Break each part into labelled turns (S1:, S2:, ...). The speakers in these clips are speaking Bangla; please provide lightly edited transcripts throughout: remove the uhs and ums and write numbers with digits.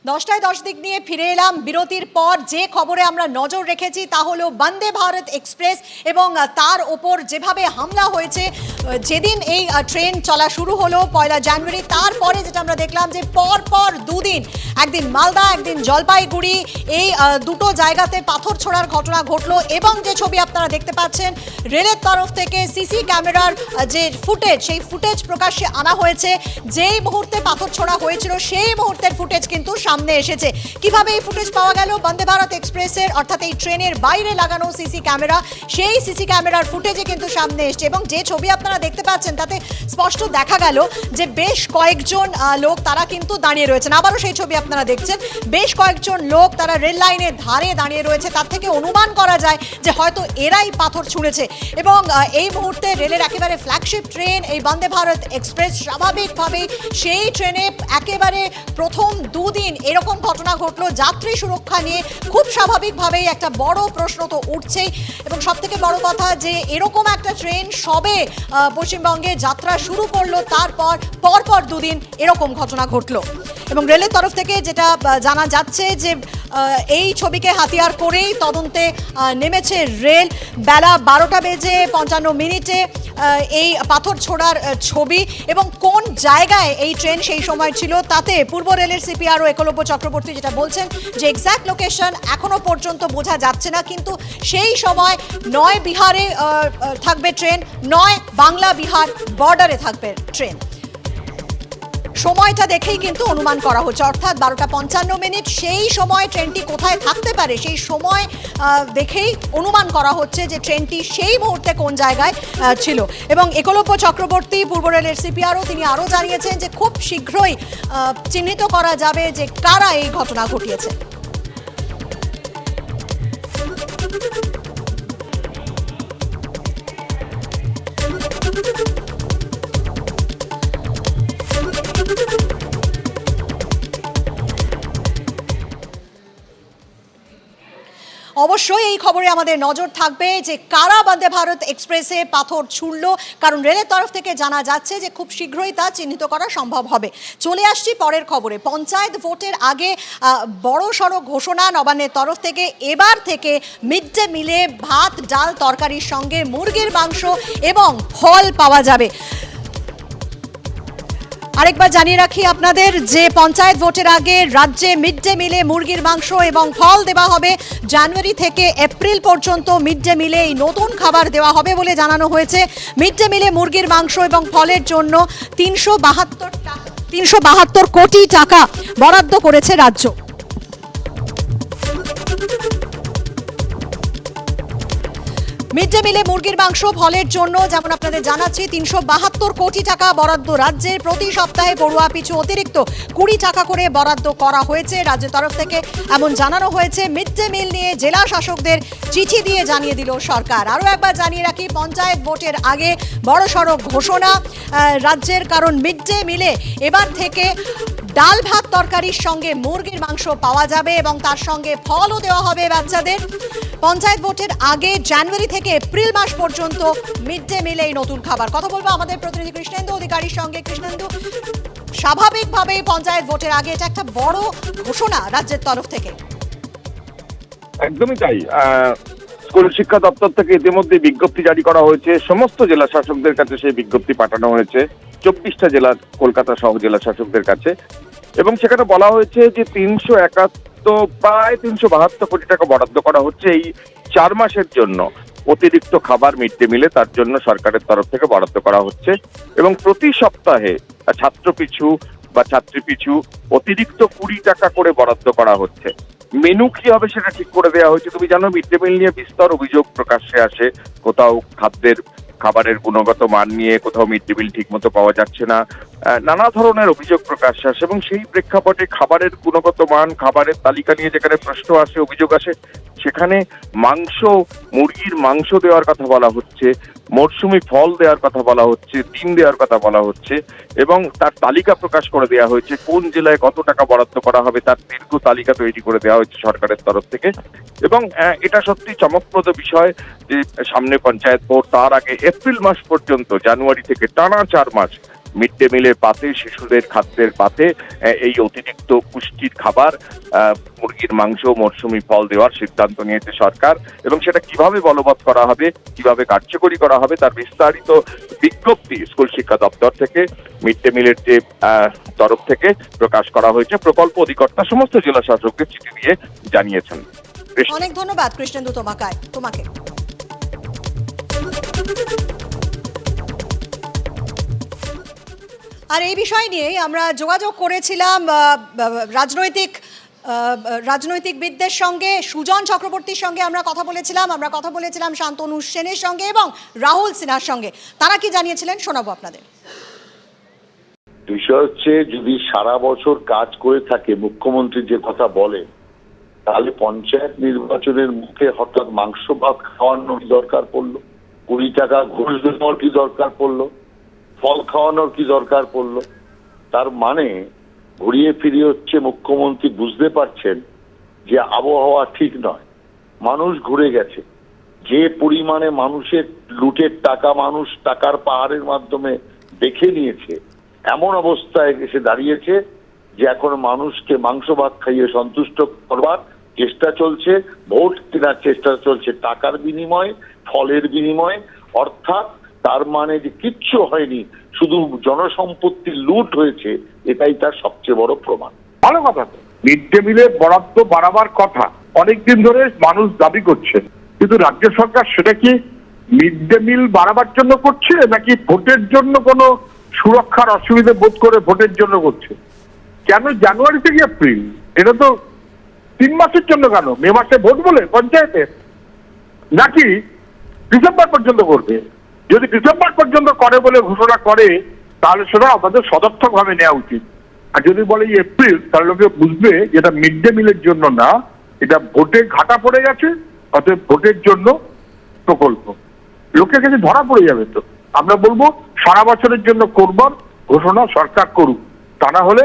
S1: 10টায় 10 দিক নিয়ে ফিরে এলাম বিরতির পর। যে খবরে আমরা নজর রেখেছি তা হলো বন্দে ভারত এক্সপ্রেস এবং তার ওপর যেভাবে হামলা হয়েছে যেদিন এই ট্রেন চলা শুরু হলো 1 জানুয়ারি, তারপরে যেটা আমরা দেখলাম যে পর দুদিন, একদিন মালদা একদিন জলপাইগুড়ি, এই দুটো জায়গাতে পাথর ছোড়ার ঘটনা ঘটলো। এবং যে ছবি আপনারা দেখতে পাচ্ছেন রেলের তরফ থেকে সিসি ক্যামেরার যে ফুটেজ, সেই ফুটেজ প্রকাশ্যে আনা হয়েছে। যেই মুহূর্তে পাথর ছোড়া হয়েছিল সেই মুহূর্তের ফুটেজ কিন্তু সামনে এসেছে। কিভাবে এই ফুটেজ পাওয়া গেল? বন্দে ভারত এক্সপ্রেসের অর্থাৎ এই ট্রেনের বাইরে লাগানো সিসি ক্যামেরা, সেই সিসি ক্যামেরার ফুটেজে কিন্তু সামনে এসছে। এবং যে ছবি আপনারা দেখতে পাচ্ছেন তাতে স্পষ্ট দেখা গেল যে বেশ কয়েকজন লোক তারা কিন্তু দাঁড়িয়ে রয়েছেন। আবারও সেই ছবি আপনারা দেখছেন, বেশ কয়েকজন লোক তারা রেল লাইনের ধারে দাঁড়িয়ে রয়েছে। তার থেকে অনুমান করা যায় যে হয়তো এরাই পাথর ছুঁড়েছে। এবং এই মুহূর্তে রেলের একেবারে ফ্ল্যাগশিপ ট্রেন এই বন্দে ভারত এক্সপ্রেস, স্বাভাবিকভাবেই সেই ট্রেনে একেবারে প্রথম দুদিন এরকম ঘটনা ঘটলো। যাত্রী সুরক্ষা নিয়ে খুব স্বাভাবিকভাবেই একটা বড় প্রশ্ন তো উঠছেই। এবং সবথেকে বড় কথা যে এরকম একটা ট্রেন সবে পশ্চিমবঙ্গে যাত্রা শুরু করলো, তারপর পরপর দুদিন এরকম ঘটনা ঘটলো। এবং রেলের তরফ থেকে যেটা জানা যাচ্ছে যে এই ছবিকে হাতিয়ার করেই তদন্তে নেমেছে রেল। বেলা 12:55 এই পাথর ছোড়ার ছবি এবং কোন জায়গায় এই ট্রেন সেই সময় ছিল তাতে পূর্ব রেলের সিপিআরও একলব্য চক্রবর্তী যেটা বলছেন যে এক্স্যাক্ট লোকেশন এখনো পর্যন্ত বোঝা যাচ্ছে না, কিন্তু সেই সময় নয় বিহারে থাকবে ট্রেন, নয় বাংলা বিহার বর্ডারে থাকবে ট্রেন। সময়টা দেখেই কিন্তু অনুমান করা হচ্ছে, অর্থাৎ 12:55 সেই সময় ট্রেনটি কোথায় থাকতে পারে সেই সময় দেখেই অনুমান করা হচ্ছে যে ট্রেনটি সেই মুহূর্তে কোন জায়গায় ছিল। এবং একলব্য চক্রবর্তী পূর্ব রেলের সিপিআরও তিনি আরও জানিয়েছেন যে খুব শীঘ্রই চিহ্নিত করা যাবে যে কারা এই ঘটনা ঘটিয়েছে। অবশ্যই এই খবরে আমাদের নজর থাকবে যে কারা বন্দে ভারত এক্সপ্রেসে পাথর ছুড়ল, কারণ রেলের তরফ থেকে জানা যাচ্ছে যে খুব শীঘ্রই তা চিহ্নিত করা সম্ভব হবে। চলে আসছি পরের খবরে। পঞ্চায়েত ভোটের আগে বড় সড়ো ঘোষণা নবান্নের তরফ থেকে। এবার থেকে মিড ডে মিলে ভাত ডাল তরকারির সঙ্গে মুরগির মাংস এবং ফল পাওয়া যাবে। আরেকবার জানিয়ে রাখি আপনাদের যে পঞ্চায়েত ভোটের আগে রাজ্যে মিড ডে মিলে মুরগির মাংস এবং ফল দেওয়া হবে। জানুয়ারি থেকে এপ্রিল পর্যন্ত মিড ডে মিলে এই নতুন খাবার দেওয়া হবে বলে জানানো হয়েছে। মিড ডে মিলে মুরগির মাংস এবং ফলের জন্য 372 কোটি টাকা বরাদ্দ করেছে রাজ্য। মিড ডে মিলে মুরগির মাংস ফলের জন্য যেমন আপনাদের জানাচ্ছি 372 কোটি টাকা বরাদ্দ রাজ্যের। প্রতি সপ্তাহে পড়ুয়া পিছু অতিরিক্ত 20 টাকা করে বরাদ্দ করা হয়েছে রাজ্যের তরফ থেকে, এমন জানানো হয়েছে। মিড ডে মিল নিয়ে জেলা শাসকদের চিঠি দিয়ে জানিয়ে দিল সরকার। আরও একবার জানিয়ে রাখি পঞ্চায়েত ভোটের আগে বড়সড় ঘোষণা রাজ্যের, কারণ মিড ডে মিলে এবার থেকে ডাল ভাত তরকারির সঙ্গে মুরগির মাংস পাওয়া যাবে এবং তার সঙ্গে ফলও দেওয়া হবে বাচ্চাদের। পঞ্চায়েত ভোটের আগে জানুয়ারি থেকে এপ্রিল মাস পর্যন্ত মিড ডে মিলে এই নতুন খাবার। কথা বলবো আমাদের প্রতিনিধি কৃষ্ণেন্দু অধিকারীর সঙ্গে। কৃষ্ণেন্দু, স্বাভাবিকভাবেই পঞ্চায়েত ভোটের আগে এটা একটা বড় ঘোষণা রাজ্যের তরফ থেকে।
S2: একদমই তাই। স্কুল শিক্ষা দপ্তর থেকে ইতিমধ্যে বিজ্ঞপ্তি জারি করা হয়েছে। সমস্ত জেলা শাসকদের কাছে সেই বিজ্ঞপ্তি পাঠানো হয়েছে, 24টা জেলার, কলকাতা সহ জেলা শাসকদের কাছে। এবং সেখানে বলা হয়েছে যে প্রায় 372 কোটি টাকা বরাদ্দ করা হচ্ছে এই 4 মাসের জন্য। অতিরিক্ত খাবার মিড ডে মিলে তার জন্য সরকারের তরফ থেকে বরাদ্দ করা হচ্ছে এবং প্রতি সপ্তাহে ছাত্র পিছু বা ছাত্রী পিছু অতিরিক্ত 20 টাকা করে বরাদ্দ করা হচ্ছে। মেনু কি হবে সেটা ঠিক করে দেওয়া হয়েছে। তুমি জানো মিড ডে মিল নিয়ে বিস্তর অভিযোগ প্রকাশ্যে আসে। কোথাও খাবারের গুণগত মান নিয়ে কোথাও মিড ডে মিল ঠিক মতো পাওয়া যাচ্ছে না, নানা ধরনের অভিযোগ প্রকাশ্যে আসে। এবং সেই প্রেক্ষাপটে খাবারের গুণগত মান, খাবারের তালিকা নিয়ে যেখানে প্রশ্ন আসে, অভিযোগ আসে, সেখানে মুরগির মাংস দেওয়ার কথা বলা হচ্ছে, মরশুমি ফল দেওয়ার কথা বলা হচ্ছে, ডিম দেওয়ার কথা বলা হচ্ছে এবং তার তালিকা প্রকাশ করে দেওয়া হয়েছে। কোন জেলায় কত টাকা বরাদ্দ করা হবে তার দীর্ঘ তালিকা তৈরি করে দেওয়া হয়েছে সরকারের তরফ থেকে। এবং এটা সত্যি চমকপ্রদ বিষয় যে সামনে পঞ্চায়েত ভোট, তার আগে এপ্রিল মাস পর্যন্ত, জানুয়ারি থেকে টানা 4 মাস মিড ডে মিলের পাতে, শিশুদের খাদ্যের পাতে এই অতিরিক্ত পুষ্টির খাবার, মুরগির মাংস, মরশুমি ফল দেওয়ার সিদ্ধান্ত নিয়েছে সরকার, এবং সেটা কিভাবে বলবৎ করা হবে, কিভাবে কার্যকরী করা হবে তার বিস্তারিত বিজ্ঞপ্তি স্কুল শিক্ষা দপ্তর থেকে, মিড ডে মিলের যে তরফ থেকে প্রকাশ করা হয়েছে। প্রকল্প অধিকর্তা সমস্ত জেলা শাসককে চিঠি দিয়ে জানিয়েছেন।
S1: অনেক ধন্যবাদ কৃষ্ণেন্দু তোমাকে। আর এই বিষয় নিয়ে আমরা যোগাযোগ করেছিলাম রাজনৈতিকবিদদের সঙ্গে। সুজন চক্রবর্তীর সঙ্গে আমরা কথা বলেছিলাম শান্তনু সেনের সঙ্গে এবং রাহুল সিনহার সঙ্গে। তারা কি জানিয়েছিলেন শোনাবো আপনাদের।
S3: বিষয় হচ্ছে, যদি সারা বছর কাজ করে থাকে মুখ্যমন্ত্রী যে কথা বলে, তাহলে পঞ্চায়েত নির্বাচনের মুখে হঠাৎ মাংস ভাত খাওয়ানোর দরকার পড়লো, 20 টাকা ঘুষ দেওয়ার কি দরকার পড়লো, ফল খাওয়ানোর কি দরকার পড়লো? তার মানে ঘুরিয়ে ফিরিয়ে হচ্ছে মুখ্যমন্ত্রী বুঝতে পারছেন যে আবহাওয়া ঠিক নয়, মানুষ ঘুরে গেছে। যে পরিমাণে মানুষের লুটের টাকা মানুষ টাকার পাহাড়ের মাধ্যমে দেখে নিয়েছে, এমন অবস্থায় এসে দাঁড়িয়েছে যে এখন মানুষকে মাংস ভাত খাইয়ে সন্তুষ্ট করবার চেষ্টা চলছে, ভোট কেনার চেষ্টা চলছে টাকার বিনিময়ে, ফলের বিনিময়ে। অর্থাৎ তার মানে যে কিচ্ছু হয়নি, শুধু জনসম্পত্তি লুট হয়েছে, এটাই তার সবচেয়ে বড় প্রমাণ।
S4: ভালো কথা, মিড ডে মিলে বরাদ্দ বাড়াবার কথা অনেকদিন ধরে মানুষ দাবি করছে, কিন্তু রাজ্য সরকার সেটা কি মিড ডে মিল বাড়াবার জন্য করছে, নাকি ভোটের জন্য কোনো সুরক্ষার অসুবিধা বোধ করে ভোটের জন্য করছে? কেন জানুয়ারি থেকে এপ্রিল? এটা তো 3 মাসের জন্য। কেন মে মাসে ভোট বলে পঞ্চায়েতে, নাকি ডিসেম্বর পর্যন্ত করবে? যদি ডিসেম্বর পর্যন্ত করে বলে ঘোষণা করে, তাহলে সেটা আমাদের সদর্থক ভাবে নেওয়া উচিত। আর যদি বলে এপ্রিল, তাহলে লোকে বুঝবে যেটা মিড ডে মিলের জন্য না, এটা ভোটে ঘাটা পড়ে গেছে, অতএব ভোটের জন্য প্রকল্প। লোকের কাছে ধরা পড়ে যাবে। তো আমরা বলবো সারা বছরের জন্য করবার ঘোষণা সরকার করুক, তা না হলে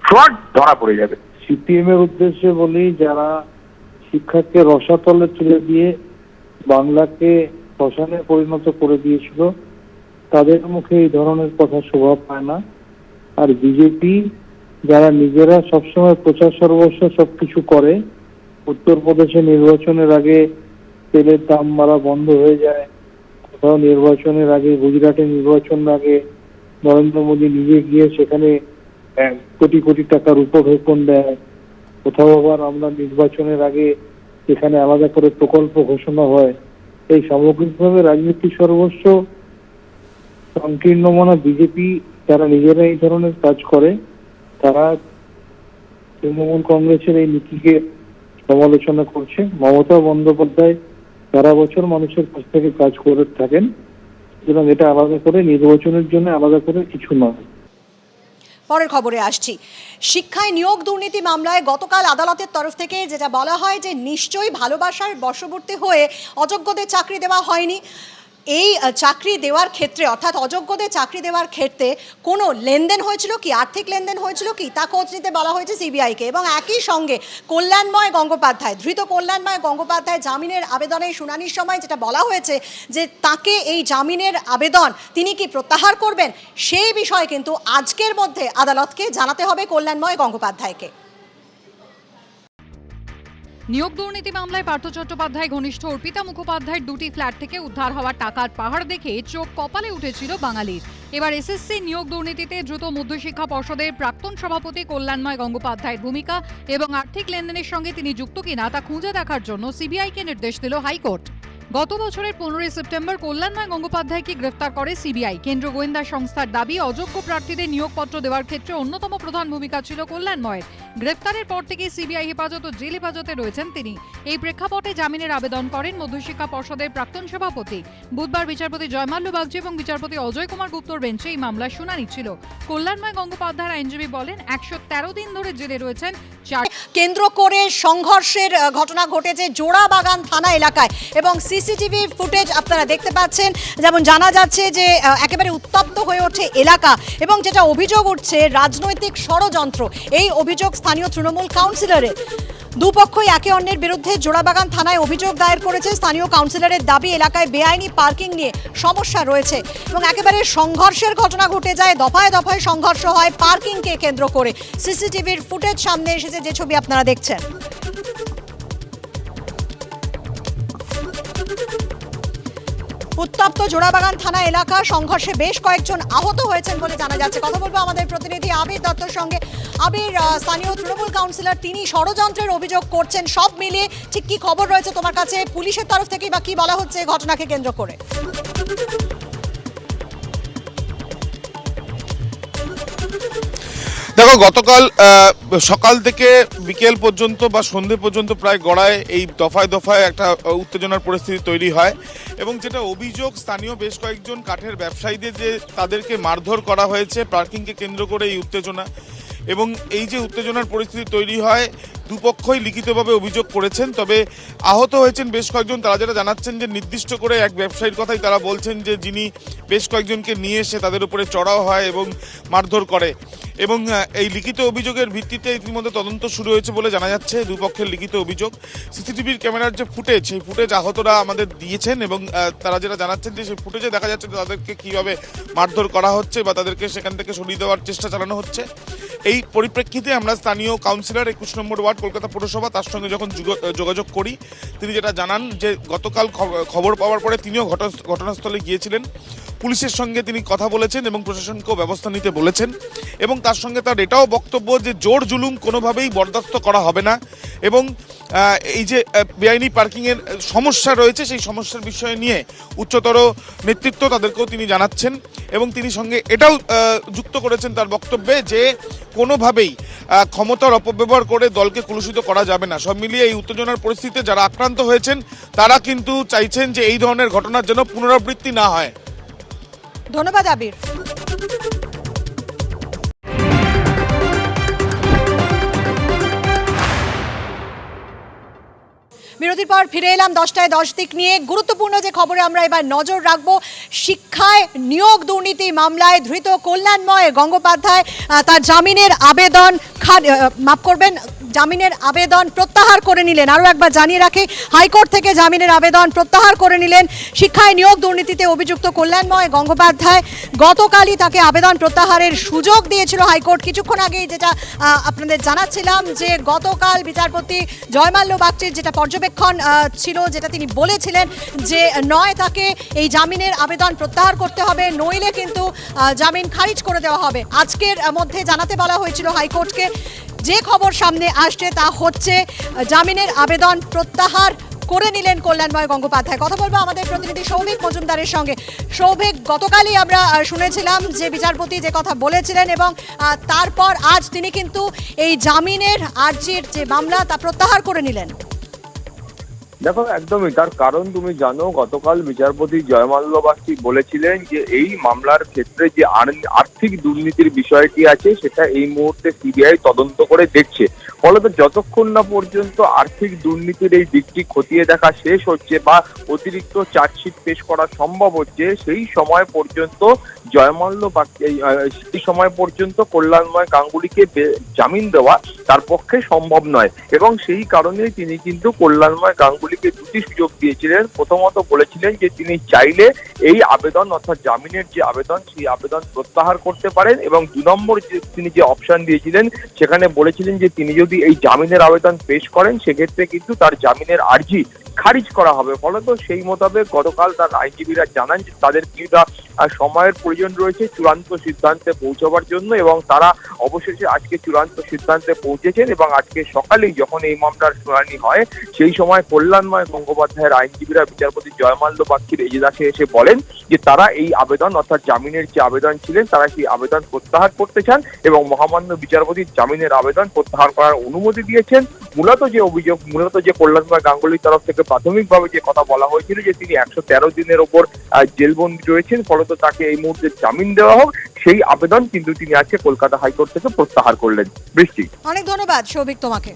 S4: ফ্রড ধরা পড়ে যাবে।
S5: সিপিএম এর উদ্দেশ্যে বলি, যারা শিক্ষাকে রসাতলে তুলে দিয়ে বাংলাকে শ্মশানে পরিণত করে দিয়েছিল, তাদের মুখে এই ধরনের কথা শোভা পায় না। আর বিজেপি যারা নিজেরা সবসময় প্রচার সর্বস্ব সবকিছু করে, উত্তরপ্রদেশে নির্বাচনের আগে তেলের দাম বাড়া বন্ধ হয়ে যায়, কোথাও নির্বাচনের আগে, গুজরাটে নির্বাচনের আগে নরেন্দ্র মোদী নিজে গিয়ে সেখানে কোটি কোটি টাকার উপঢৌকন দেয়, কোথাও আবার আমরা নির্বাচনের আগে এখানে আলাদা করে প্রকল্প ঘোষণা হয়। এই সামগ্রিকভাবে রাজনীতি সর্বস্ব সংকীর্ণ মনা বিজেপি যারা নিজেরা এই ধরনের কাজ করে, তারা তৃণমূল কংগ্রেসের এই নীতিকে সমালোচনা করছে। মমতা বন্দ্যোপাধ্যায় সারা বছর মানুষের কাছ থেকে কাজ করে থাকেন, সুতরাং এটা আলাদা করে নির্বাচনের জন্য আলাদা করে কিছু নয়।
S1: পরের খবরে আসছি। শিক্ষায় নিয়োগ দুর্নীতি মামলায় গতকাল আদালতের তরফ থেকে যেটা বলা হয় যে নিশ্চয়ই ভালোবাসার বশবর্তী হয়ে অযোগ্যদের চাকরি দেওয়া হয়নি। এই চাকরি দেওয়ার ক্ষেত্রে, অর্থাৎ অযোগ্যদের চাকরি দেওয়ার ক্ষেত্রে কোনো লেনদেন হয়েছিল কি, আর্থিক লেনদেন হয়েছিল কি, তা খোঁজ নিতে বলা হয়েছে সিবিআইকে। এবং একই সঙ্গে ধৃত কল্যাণময় গঙ্গোপাধ্যায় জামিনের আবেদনের শুনানির সময় যেটা বলা হয়েছে যে তাকে এই জামিনের আবেদন তিনি কি প্রত্যাহার করবেন, সেই বিষয়ে কিন্তু আজকের মধ্যে আদালতকে জানাতে হবে কল্যাণময় গঙ্গোপাধ্যায়কে।
S6: নিয়োগ দুর্নীতি মামলায় পার্থ চট্টোপাধ্যায় ঘনিষ্ঠ অর্পিতা মুখোপাধ্যায়ের 2টি ফ্ল্যাট থেকে উদ্ধার হওয়া টাকার পাহাড় দেখে চোখ কপালে উঠেছিল বাঙালির। এবার এসএসসি নিয়োগ দুর্নীতিতে দ্রুত মধ্যশিক্ষা পর্ষদের প্রাক্তন সভাপতি কল্যাণময় গঙ্গোপাধ্যায়ের ভূমিকা এবং আর্থিক লেনদেনের সঙ্গে তিনি যুক্ত কিনা তা খুঁজে দেখার জন্য সিবিআইকে নির্দেশ দিল হাইকোর্ট। গত বছরের 15 সেপ্টেম্বর কল্যাণময় গঙ্গোপাধ্যায়কে গ্রেফতার করে সিবিআই। কেন্দ্র গোয়েন্দা সংস্থার দাবি, অযোগ্য প্রার্থীদের নিয়োগপত্র দেওয়ার ক্ষেত্রে অন্যতম প্রধান ভূমিকা ছিল কল্যাণময়ের। গ্রেফতারের পর থেকে সিবিআই হেফাজত ও জেল হেফাজতে রয়েছেন তিনি। এই প্রেক্ষাপটে জামিনের আবেদন করেন মধ্যশিক্ষা পর্ষদের প্রাক্তন সভাপতি। বুধবার বিচারপতি জয়মাল্য বাগচি এবং বিচারপতি অজয় কুমার গুপ্তর বেঞ্চে এই মামলার শুনানি ছিল। কল্যাণময় গঙ্গোপাধ্যায়ের আইনজীবী বলেন, 113 দিন ধরে জেলে রয়েছেন।
S1: কেন্দ্র করে সংঘর্ষের ঘটনা ঘটেছে জোড়াবাগান থানা এলাকায় এবং সিসিটিভি ফুটেজ আপনারা দেখতে পাচ্ছেন। যেমন জানা যাচ্ছে যে একেবারে উত্তপ্ত হয়ে ওঠে এলাকা এবং যেটা অভিযোগ উঠছে রাজনৈতিক ষড়যন্ত্র। এই অভিযোগ স্থানীয় তৃণমূল কাউন্সিলরের। দুপক্ষই একে অন্যের বিরুদ্ধে জোড়াবাগান থানায় অভিযোগ দায়ের করেছে। স্থানীয় কাউন্সিলরের দাবি, এলাকায় বেআইনি পার্কিং নিয়ে সমস্যা রয়েছে এবং একেবারে সংঘর্ষের ঘটনা ঘটে যায়। দফায় দফায় সংঘর্ষ হয় পার্কিংকে কেন্দ্র করে। সিসিটিভির ফুটেজ সামনে এসেছে, যে ছবি আপনারা দেখছেন। উত্তপ্ত জোড়াবাগান থানা এলাকা, সংঘর্ষে বেশ কয়েকজন আহত হয়েছেন বলে জানা যাচ্ছে। কথা বলবো আমাদের প্রতিনিধি আবির দত্তর সঙ্গে। আবির, স্থানীয় তৃণমূল কাউন্সিলর তিনি ষড়যন্ত্রের অভিযোগ করছেন, সব মিলিয়ে ঠিক কি খবর রয়েছে তোমার কাছে? পুলিশের তরফ থেকে বা কি বলা হচ্ছে ঘটনাকে কেন্দ্র করে?
S7: দেখো, গতকাল সকাল থেকে বিকেল পর্যন্ত বা সন্ধে পর্যন্ত প্রায় গড়ায় এই দফায় দফায় একটা উত্তেজনার পরিস্থিতি তৈরি হয় এবং যেটা অভিযোগ, স্থানীয় বেশ কয়েকজন কাঠের ব্যবসায়ীদের যে তাদেরকে মারধর করা হয়েছে পার্কিংকে কেন্দ্র করে এই উত্তেজনা। এবং এই যে উত্তেজনার পরিস্থিতি তৈরি হয়, দুপক্ষই লিখিতভাবে অভিযোগ করেছেন, তবে আহত হয়েছেন বেশ কয়েকজন। তারা যেটা জানাচ্ছেন যে নির্দিষ্ট করে এক ব্যবসায়ীর কথাই তারা বলছেন, যে যিনি বেশ কয়েকজনকে নিয়ে এসে তাদের উপরে চড়াও হয় এবং মারধর করে। এবং এই লিখিত অভিযোগের ভিত্তিতে ইতিমধ্যে তদন্ত শুরু হয়েছে বলে জানা যাচ্ছে। দুপক্ষের লিখিত অভিযোগ, সিসিটিভির ক্যামেরার যে ফুটেজ, সেই ফুটেজ আহতরা আমাদের দিয়েছেন এবং তারা যেটা জানাচ্ছেন যে সেই ফুটেজে দেখা যাচ্ছে তাদেরকে কীভাবে মারধর করা হচ্ছে বা তাদেরকে সেখান থেকে সরিয়ে দেওয়ার চেষ্টা চালানো হচ্ছে। এই পরিপ্রেক্ষিতে আমরা স্থানীয় কাউন্সিলর 21 নম্বর ওয়ার্ড কলকাতা পৌরসভা, তার সঙ্গে যখন যোগাযোগ করি, তিনি যেটা জানান যে গতকাল খবর পাওয়ার পরে তিনিও ঘটনাস্থলে গিয়েছিলেন। পুলিশের সঙ্গে তিনি কথা বলেছেন এবং প্রশাসনকেও ব্যবস্থা নিতে বলেছেন এবং তার সঙ্গে তার এটাও বক্তব্য যে জোর জুলুম কোনোভাবেই বরদাস্ত করা হবে না এবং এই যে বেআইনি পার্কিংয়ের সমস্যা রয়েছে, সেই সমস্যার বিষয় নিয়ে উচ্চতর নেতৃত্ব তাদেরকেও তিনি জানাচ্ছেন এবং তিনি সঙ্গে এটাও যুক্ত করেছেন তার বক্তব্যে যে কোনোভাবেই ক্ষমতার অপব্যবহার করে দলকে কলুষিত করা যাবে না। সব মিলিয়ে এই উত্তেজনার পরিস্থিতিতে যারা আক্রান্ত হয়েছেন তারা কিন্তু চাইছেন যে এই ধরনের ঘটনার যেন পুনরাবৃত্তি না হয়।
S1: ধন্যবাদ আবির। বিরতির পর ফিরে এলাম 10টায় 10 দিক নিয়ে। গুরুত্বপূর্ণ যে খবরে আমরা এবার নজর রাখবো, শিক্ষায় নিয়োগ দুর্নীতি মামলায় ধৃত কল্যাণময় গঙ্গোপাধ্যায় তার জামিনের আবেদন জামিনের আবেদন প্রত্যাহার করে নিলেন। আরও একবার জানিয়ে রাখি, হাইকোর্ট থেকে জামিনের আবেদন প্রত্যাহার করে নিলেন শিক্ষায় নিয়োগ দুর্নীতিতে অভিযুক্ত কল্যাণময় গঙ্গোপাধ্যায়। গতকালই তাকে আবেদন প্রত্যাহারের সুযোগ দিয়েছিল হাইকোর্ট। কিছুক্ষণ আগেই যেটা আপনাদের জানাচ্ছিলাম যে গতকাল বিচারপতি জয়মাল্য বাগচির যেটা পর্যবেক্ষণ ছিল, যেটা তিনি বলেছিলেন যে নয় তাকে এই জামিনের আবেদন প্রত্যাহার করতে হবে, নইলে কিন্তু জামিন খারিজ করে দেওয়া হবে। আজকের মধ্যে জানাতে বলা হয়েছিল হাইকোর্টকে। যে খবর সামনে আসছে তা হচ্ছে জামিনের আবেদন প্রত্যাহার করে নিলেন কল্যাণময় গঙ্গোপাধ্যায়। কথা বলবো আমাদের প্রতিনিধি সৌভিক মজুমদারের সঙ্গে। সৌভিক, গতকালই আমরা শুনেছিলাম যে বিচারপতি যে কথা বলেছিলেন এবং তারপর আজ তিনি কিন্তু এই জামিনের আর্জির যে মামলা তা প্রত্যাহার করে নিলেন।
S2: দেখো, একদমই তার কারণ তুমি জানো, গতকাল বিচারপতি জয়মাল্য বাগচি বলেছিলেন যে এই মামলার ক্ষেত্রে যে আর্থিক দুর্নীতির বিষয়টি আছে সেটা এই মুহূর্তে সিবিআই তদন্ত করে দেখছে। ফলত যতক্ষণ না পর্যন্ত আর্থিক দুর্নীতির এই দিকটি খতিয়ে দেখা শেষ হচ্ছে বা অতিরিক্ত চার্জশিট পেশ করা সম্ভব হচ্ছে, সেই সময় পর্যন্ত সেই সময় পর্যন্ত কল্যাণময় গাঙ্গুলিকে জামিন দেওয়া তার পক্ষে সম্ভব নয় এবং সেই কারণেই তিনি কিন্তু কল্যাণময় গাঙ্গুলিকে দুটি সুযোগ দিয়েছিলেন। প্রথমত বলেছিলেন যে তিনি চাইলে এই আবেদন অর্থাৎ জামিনের যে আবেদন, সেই আবেদন প্রত্যাহার করতে পারেন এবং 2 নম্বর তিনি যে অপশন দিয়েছিলেন সেখানে বলেছিলেন যে তিনি যদি এই জামিনের আবেদন পেশ করেন সেক্ষেত্রে কিন্তু তার জামিনের আর্জি খারিজ করা হবে। ফলত সেই মোতাবেক গতকাল তার আইনজীবীরা জানান যে তাদের কিছুটা সময়ের প্রয়োজন রয়েছে চূড়ান্ত সিদ্ধান্তে পৌঁছাবার জন্য এবং তারা অবশেষে আজকে চূড়ান্ত সিদ্ধান্তে পৌঁছেছেন এবং আজকে সকালেই যখন এই মামলার শুনানি হয় সেই সময় কল্যাণময় গঙ্গোপাধ্যায়ের আইনজীবীরা বিচারপতি জয়মাল্য বাগচির এজলাসে এসে বলেন যে তারা এই আবেদন অর্থাৎ জামিনের যে আবেদন ছিলেন তারা সেই আবেদন প্রত্যাহার করতে চান এবং মহামান্য বিচারপতি জামিনের আবেদন প্রত্যাহার করার অনুমতি দিয়েছেন। মূলত যে কল্যাণময় গাঙ্গুলির তরফ থেকে প্রাথমিকভাবে যে কথা বলা হয়েছিল যে তিনি 113 দিনের ওপর জেলবন্দি রয়েছেন, ফলত তাকে এই মুহূর্তে জামিন দেওয়া হোক, সেই আবেদন কিন্তু তিনি আজকে কলকাতা হাইকোর্ট থেকে প্রত্যাহার করলেন। বৃষ্টি,
S1: অনেক ধন্যবাদ সৌভিক তোমাকে।